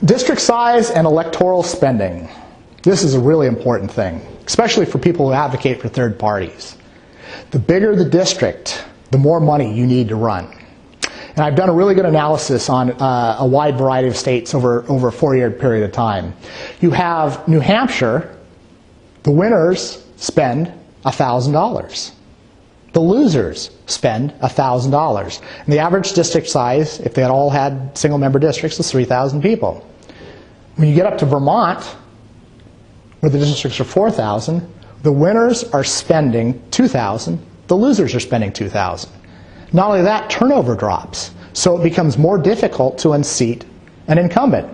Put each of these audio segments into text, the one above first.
District size and electoral spending. This is a really important thing, especially for people who advocate for third parties. The bigger the district, the more money you need to run. And I've done a really good analysis on a wide variety of states over a 4-year period of time. You have New Hampshire, the winners spend $1,000. The losers spend $1,000. And the average district size, if they had all had single-member districts, is 3,000 people. When you get up to Vermont, where the districts are 4,000, the winners are spending $2,000, the losers are spending $2,000. Not only that, turnover drops, so it becomes more difficult to unseat an incumbent.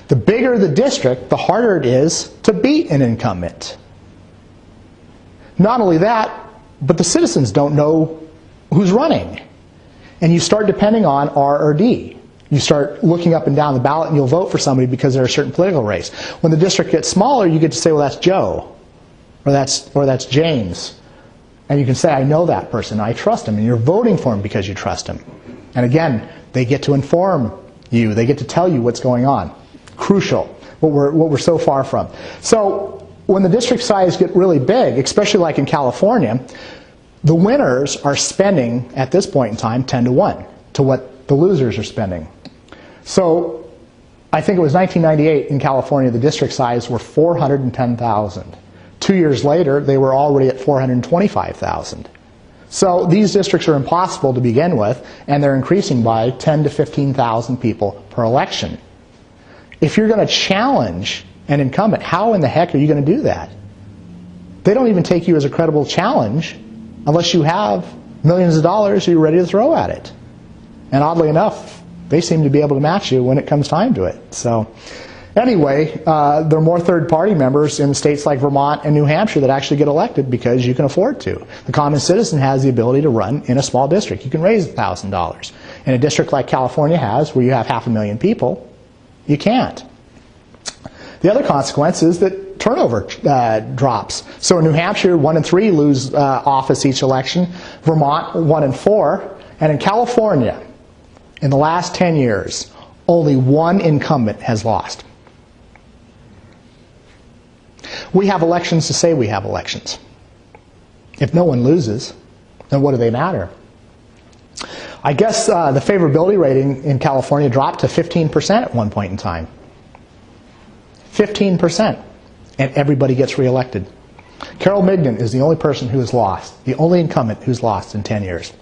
The bigger the district, the harder it is to beat an incumbent. Not only that, but the citizens don't know who's running. And you start depending on R or D. You start looking up and down the ballot and you'll vote for somebody because they're a certain political race. When the district gets smaller, you get to say, well, that's Joe, or that's James. And you can say, I know that person, I trust him, and you're voting for him because you trust him. And again, they get to inform you, they get to tell you what's going on. Crucial, what we're so far from. So when the district size get really big, especially like in California, the winners are spending, at this point in time, 10-to-1 to what the losers are spending. So I think it was 1998 in California, the district size were 410,000. 2 years later, they were already at 425,000. So these districts are impossible to begin with, and they're increasing by 10 to 15,000 people per election. If you're going to challenge an incumbent, how in the heck are you going to do that? They don't even take you as a credible challenge unless you have millions of dollars you're ready to throw at it. And oddly enough, they seem to be able to match you when it comes time to it. So anyway, there are more third-party members in states like Vermont and New Hampshire that actually get elected because you can afford to. The common citizen has the ability to run in a small district. You can raise $1,000. In a district like California has, where you have 500,000 people, you can't. The other consequence is that turnover drops. So in New Hampshire, 1 in 3 lose office each election. Vermont, 1 in 4. And in California, in the last 10 years, only 1 incumbent has lost. We have elections to say we have elections. If no one loses, then what do they matter? I guess the favorability rating in California dropped to 15% at one point in time. 15%. And everybody gets reelected. Carol Mignon is the only person who has lost, the only incumbent who's lost in 10 years.